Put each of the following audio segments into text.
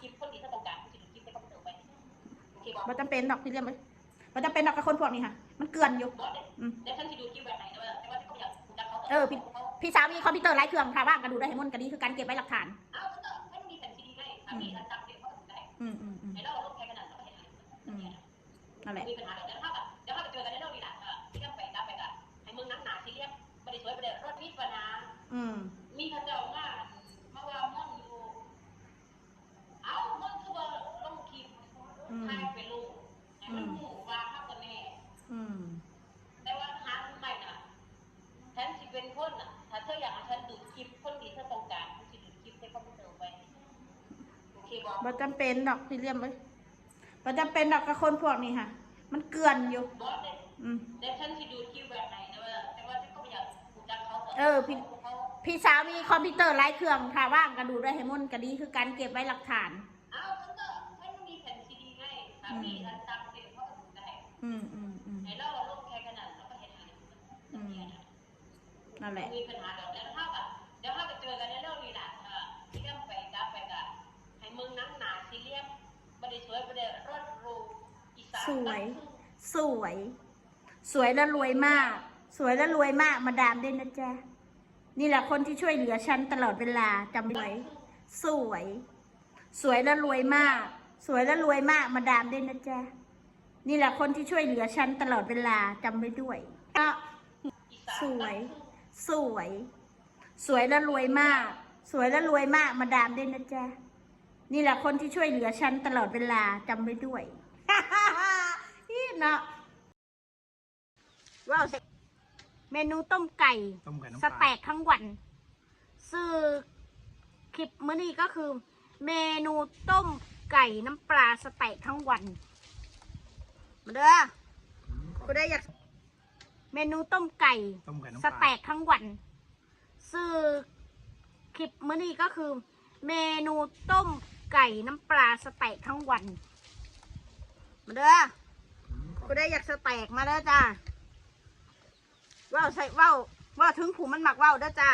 คลิปคนที่เขาต้องการเขาจะดูคลิปในคอมพิวเตอร์ไปโอเคบอกมันจำเป็นดอกที่เรียกมันจำเป็นดอกกับคนพวกนี้ค่ะมันเกินอยู่เดี๋ยวฉันจะดูคลิปแบบไหนแต่ว่าเขาอยากจับเขาพี่สาวมีคอมพิวเตอร์หลายเครื่องค่ะว่างกันดูได้ให้มันกันนี้คือการเก็บไว้หลักฐานเอาไม่ต้องมีแผ่นซีดีให้ถ้ามีฉันจับเก็บเขาถึงได้ให้เราลบแค่ขนาดเราเห็นนั่นแหละมีปัญหาเดี๋ยวถ้าเจอกันในโลกนี้แหละที่ต้องไปกลับไปกันให้มึงนักหนาที่เรียกไม่ได้สวยไม่ได้รถนิดปัญหามีพระเจ้ามาว่าม่อนอยู่เอาม่อนคือว่าลงคลิปให้ไปลูกให้มันหมู่ว่าข้าวกันแน่แต่ว่าหาใหม่น่ะฉันสิเป็นคนน่ะถ้าเธออยากให้ฉันดูคลิปคนที่เธอต้องการฉันจะดูคลิปในคอมพิวเตอร์ไปโอเคบอกมันจำเป็นดอกที่เรียกมันจำเป็นดอกกับคนพวกนี้ค่ะมันเกินอยู่เดี๋ยวฉันจะดูคลิปแบบไหนแต่ว่าฉันก็ไม่อยากดูจักเขาพี่สาวมีคอมพิวเตอร์หลายเครื่องค่ะว่างกันดูได้ให้มันกันนี้คือการเก็บไว้หลักฐานเอาฉันก็ไม่มีแผ่นซีดีให้ถ้ามีฉันจับเก็บเขาถึงได้ให้เราลบแค่ขนาดเราก็เห็นอะไรนั่นแหละมีปัญหาเดี๋ยวถ้าไปเจอกันในเรื่องนี้แหละที่เรื่องไปกลับไปกันให้มึงนั่งหนาซีเรียสไม่ได้สวยไม่ได้รถรูอีสานสวยและรวยมากมาดามด้วยนะจ๊ะนี่แหละคนที่ช่วยเหลือฉันตลอดเวลาจำไว้สวยและรวยมากมาดามด้วยนะจ๊ะนี่แหละคนที่ช่วยเหลือฉันตลอดเวลาจำไว้ด้วยสวยและรวยมากมาดามด้วยนะจ๊ะนี่แหละคนที่ช่วยเหลือฉันตลอดเวลาจำไว้ด้วยนี่เนาะว้าวเมนูต้มไก่สแต็กทั้งวันซื้อคลิปมื้อนี้ก็คือเมนูต้มไก่น้ำปลาสแต็กทั้งวันมาเด้อกูได้อยากเมนูต้มไก่สแต็กทั้งวันซื้อคลิปมื้อนี้ก็คือเมนูต้มไก่น้ำปลาสแต็กทั้งวันมาเด้อกูได้อยากสแต็กมาเด้อจ้าว่าวใส่ว่าวถึงผูมันหมักว่าวเด้อจ้า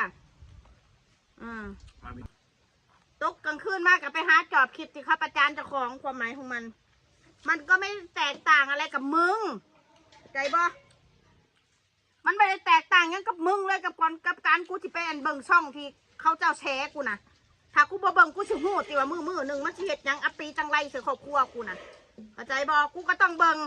ตกกลางคืนมากกับไปหาจอบคลิปที่ข้าประจานเจ้าของความหมายของมันก็ไม่แตกต่างอะไรกับมึงใจบ่มันไม่ได้แตกต่างยังกับมึงเลยกับการกูที่ไปอันเบิ่งช่องที่เขาเจ้าแชร์กูนะถ้ากูบ่เบิ่งกูสิหูติว่ามือหนึ่งมันสิเฮ็ดยังอัปปีจังไรเสือครอบครัวกูนะเข้าใจบ่กูก็ต้องเบิ่ง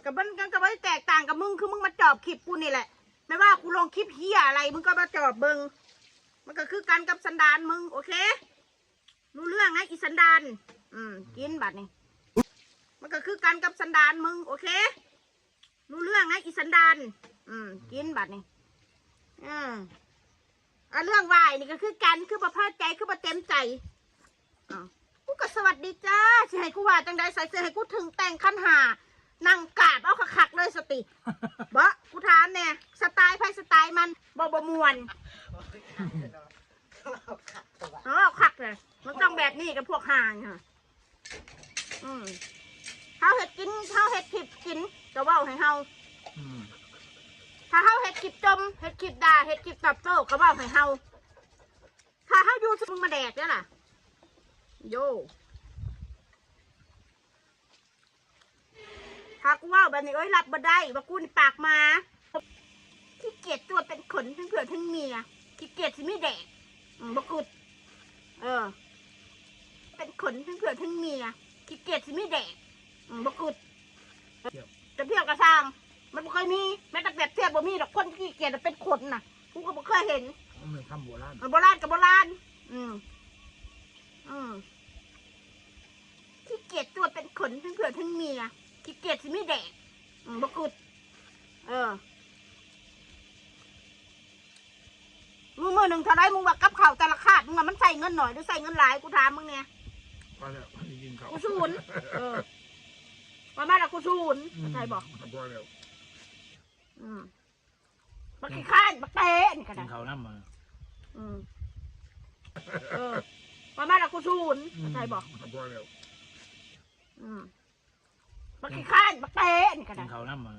กับมันก็ไม่แตกต่างกับมึงคือมึงมาจอบคลิปกูนี่แหละไม่ว่ากูลงคลิปเฮียอะไรมึงก็มาจอบเบิ่งมันก็คือกันกับสันดานมึงโอเครู้เรื่องนะอีสันดานกินบัดนี่มันก็คือกันกับสันดานมึงโอเครู้เรื่องนะอีสันดานกินบัดนี่เรื่องวายนี่ก็คือกันคือประพาใจคือประเต็มใจกูก็สวัสดีจ้าสิให้กูว่าจังใดใส่เสื้อให้กูถึงแต่งขั้นหานั่งกาดเอาขักเลยสติบ่กูถามเนี่ยสไตล์ไพ่สไตล์มันบ่มวนขักเลยมันต้องแบบนี้กับพวกห่างค่ะเฮาเห็ดกินเฮาเห็ดขิบกินจะว่าให้เฮาถ้าเฮาเห็ดขิบจมเห็ดขิบด่าเห็ดขิบตับโต้ก็ว่าให้เฮาถ้าเฮาอยู่มึงมาแดกเนี่ยล่ะโยถ้ากูว่าแบบนี้รับบ่ได้ว่ากูนี่ปากมาขี้เกียจตัวเป็นขนทั้งเผื่อทั้งเมียขี้เกียจสิไม่แดกบ่กุดเป็นขนทั้งเผื่อทั้งเมียขี้เกียจสิไม่แดกบ่กุดจะเทียบกระซังมันบ่เคยมีแม้แต่แบบเทียบบ่มีดอกคนขี้เกียจเป็นขนน่ะกูก็บ่เคยเห็นมันทำโบราณกับโบราณขี้เกียจตัวเป็นขนทั้งเผื่อทั้งเมียขี้เกียจสิไม่แดกบ่กุดมือหนึ่งเท่าไรมึงว่ากับข่าวแต่ละคาดมึงมันใส่เงินหน่อยหรือใส่เงินหลายกูถามมึงเนี่ยกูศูนย์ว่ามาแล้วกูศูนย์ใช่บอกบักขี้ข้านบักเตะนี่กันนะเขาน้ำมาว่ามาแล้วกูศูนย์ใช่บอกบักขี้ข้านบักเตะนี่กันนะเขาน้ำมา